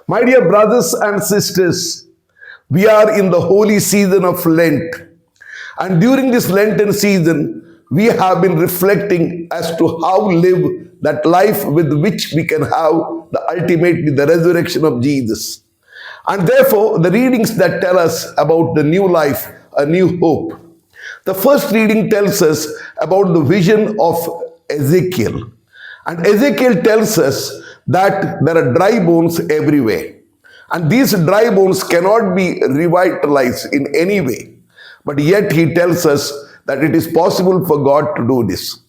My dear brothers and sisters, we are in the holy season of Lent. And during this Lenten season, we have been reflecting as to how live that life with which we can have ultimately the resurrection of Jesus. And therefore, the readings that tell us about the new life, a new hope. The first reading tells us about the vision of Ezekiel. And Ezekiel tells us that there are dry bones everywhere. And these dry bones cannot be revitalized in any way. But yet he tells us that it is possible for God to do this.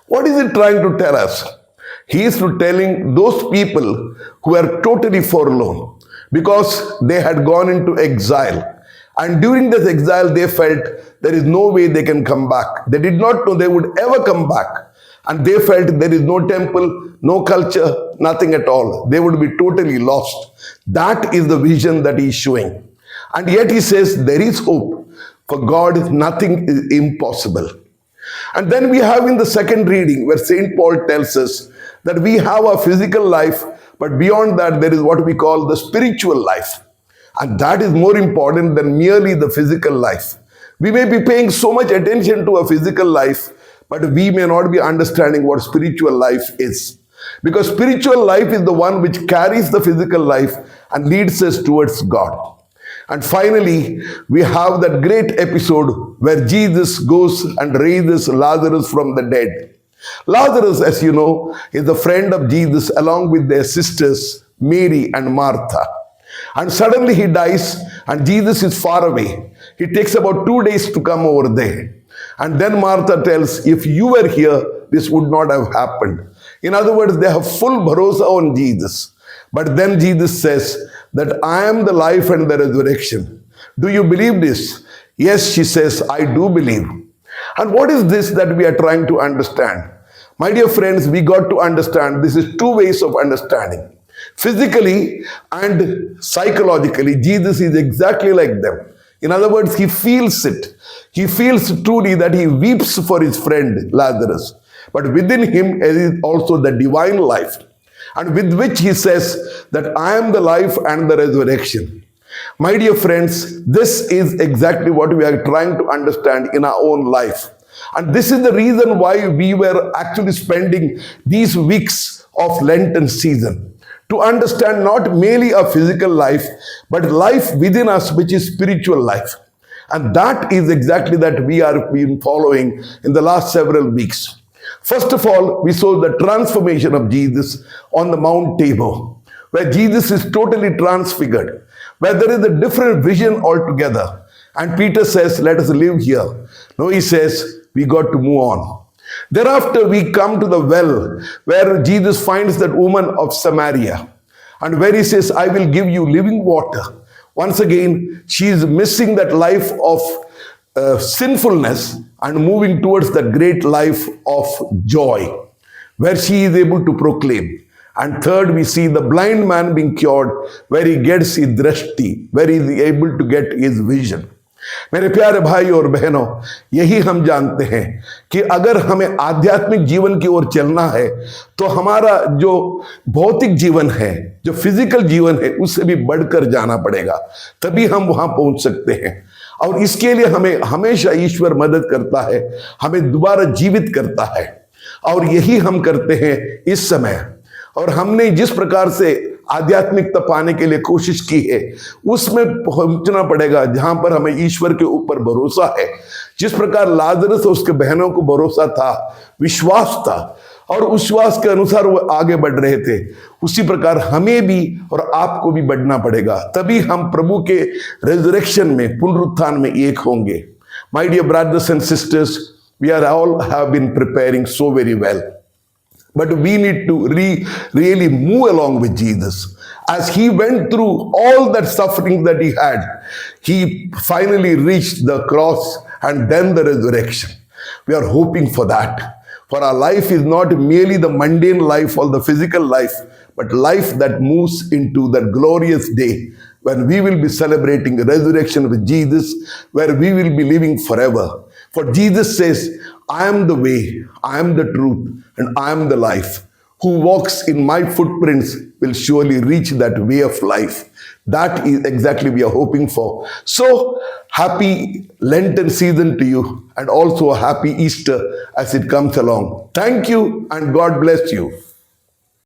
What is he trying to tell us? He is telling those people who are totally forlorn because they had gone into exile. And during this exile, they felt there is no way they can come back. They did not know they would ever come back. And they felt there is no temple, no culture, nothing at all. They would be totally lost. That is the vision that he is showing. And yet he says there is hope. For God, nothing is impossible. And then we have in the second reading where St. Paul tells us that we have a physical life, but beyond that there is what we call the spiritual life. And that is more important than merely the physical life. We may be paying so much attention to a physical life, but we may not be understanding what spiritual life is. Because spiritual life is the one which carries the physical life and leads us towards God. And finally, we have that great episode where Jesus goes and raises Lazarus from the dead. Lazarus, as you know, is a friend of Jesus along with their sisters, Mary and Martha. And suddenly he dies and Jesus is far away. It takes about 2 days to come over there. And then Martha tells, if you were here, this would not have happened. In other words, they have full bharosa on Jesus. But then Jesus says that I am the life and the resurrection. Do you believe this? Yes, she says, I do believe. And what is this that we are trying to understand? My dear friends, we got to understand this is two ways of understanding. Physically and psychologically, Jesus is exactly like them. In other words, he feels it. He feels truly that he weeps for his friend Lazarus. But within him is also the divine life. And with which he says that I am the life and the resurrection. My dear friends, this is exactly what we are trying to understand in our own life. And this is the reason why we were actually spending these weeks of Lenten season. To understand not merely a physical life, but life within us, which is spiritual life. And that is exactly that we are been following in the last several weeks. First of all, we saw the transformation of Jesus on the Mount Tabor, where Jesus is totally transfigured, where there is a different vision altogether. And Peter says, let us live here. No, he says, we got to move on. Thereafter, we come to the well, where Jesus finds that woman of Samaria, and where he says, I will give you living water. Once again, she is missing that life of sinfulness and moving towards the great life of joy, where she is able to proclaim. And third, we see the blind man being cured, where he gets his drashti, where he is able to get his vision. मेरे प्यारे भाई और बहनों, यही हम जानते हैं कि अगर हमें आध्यात्मिक जीवन की ओर चलना है तो हमारा जो भौतिक जीवन है, जो फिजिकल जीवन है, उससे भी बढ़कर जाना पड़ेगा, तभी हम वहां पहुंच सकते हैं। और इसके लिए हमें हमेशा ईश्वर मदद करता है, हमें दोबारा जीवित करता है। और यही हम करते हैं इस समय। और हमने जिस प्रकार से आध्यात्मिकता पाने के लिए कोशिश की है, उसमें पहुंचना पड़ेगा जहां पर हमें ईश्वर के ऊपर भरोसा है। जिस प्रकार लाजरस और उसके बहनों को भरोसा था, विश्वास था, और उस विश्वास के अनुसार वो आगे बढ़ रहे थे, उसी प्रकार हमें भी और आपको भी बढ़ना पड़ेगा। तभी हम प्रभु के रेजरेक्शन में, पुनरुत्थान में एक होंगे। My dear brothers and sisters, we are all have been preparing so very well. But we need to really move along with Jesus. As he went through all that suffering that he had, he finally reached the cross and then the resurrection. We are hoping for that. For our life is not merely the mundane life or the physical life, but life that moves into that glorious day when we will be celebrating the resurrection with Jesus, where we will be living forever. For Jesus says, I am the way, I am the truth, and I am the life. who walks in my footprints will surely reach that way of life. That is exactly we are hoping for. So, happy Lenten season to you, and also a happy Easter as it comes along. Thank you and God bless you.